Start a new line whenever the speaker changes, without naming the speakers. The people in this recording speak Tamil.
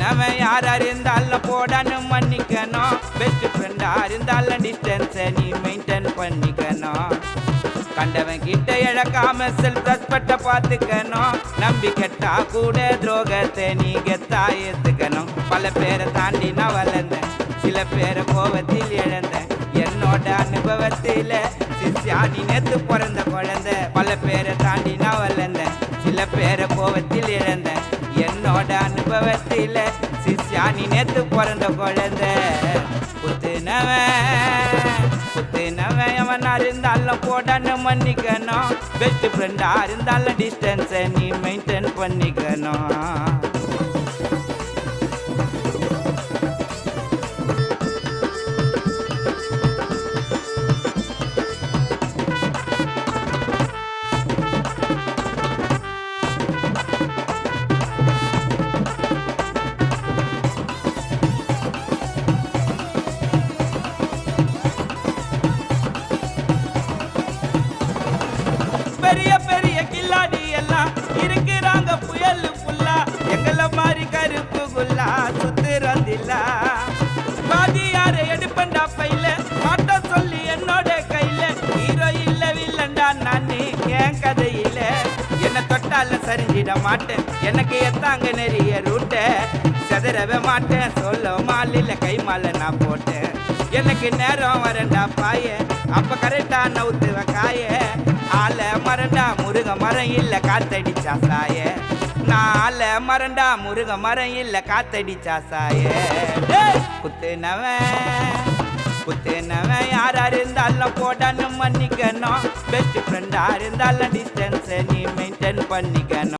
நம்ம யாரா இருந்தாலும் போடான்னு மன்னிக்கணும். பெஸ்ட் ஃப்ரெண்டா இருந்தாலும் டிஸ்டன்ஸை நீ மெயின்டைன் பண்ணிக்கணும். கண்டவன் கிட்ட இழக்காம செல்ஃப் ரெஸ்பெக்ட பார்த்துக்கணும். நம்பி கெட்டா கூட துரோகத்தை நீ கெத்தா ஏத்துக்கணும். பல பேரை தாண்டி நான் வளர்ந்தேன், சில பேரை கோபத்தில் இழந்தேன். என்னோட அனுபவத்தில சிஷ்யா நீ நேத்து பிறந்த குழந்தை. பல பேரை தாண்டி நான் வளர்ந்தேன், சில பேரை கோபத்தில் இழந்தேன். என்னோட அனுபவத்தில சிஷ்யா நீ நேத்து பிறந்த குழந்தை. குத்துனவன் அவனா இருந்தாலும் போடான்னு மன்னிக்கணும். பெஸ்ட் ஃப்ரெண்டா இருந்தாலும் டிஸ்டன்ஸை நீ மெயின்டைன் பண்ணிக்கணும். பெரிய பெரிய கில்லாடி எல்லாம் இருக்கிறாங்க புயல் புல்லா. எங்களை மாதிரி கருப்பு குல்லா சுத்துறதில்லா. பாதியாரை எடுப்பண்டா பையில மாட்ட சொல்லி என்னோட கையில. ஹீரோ இல்ல வில்லண்டா நானே என் கதையில. என்ன தொட்டால சரிஞ்சிட மாட்டேன், எனக்கு எத்தாங்க நிறைய ரூட்ட. செதறவே மாட்டேன், சொல்ல மாலில கை மாலை நான் போட்டேன். எனக்கு நேரம் வரண்டா பாய, அப்ப கரெக்டா நவுத்துவ காய. ஆல மரண்டா முருக மரம் இல்ல காத்தடிச்சா சாய. நால மரண்டா முருக மரம் இல்ல காத்தடிச்சா சாய. குத்துனவன் யாரா இருந்தாலும் போடான்னு மன்னிக்கணும். பெஸ்ட் ஃப்ரெண்டா இருந்தாலும் டிஸ்டன்ஸை நீ மெயின்டைன் பண்ணிக்கணும்.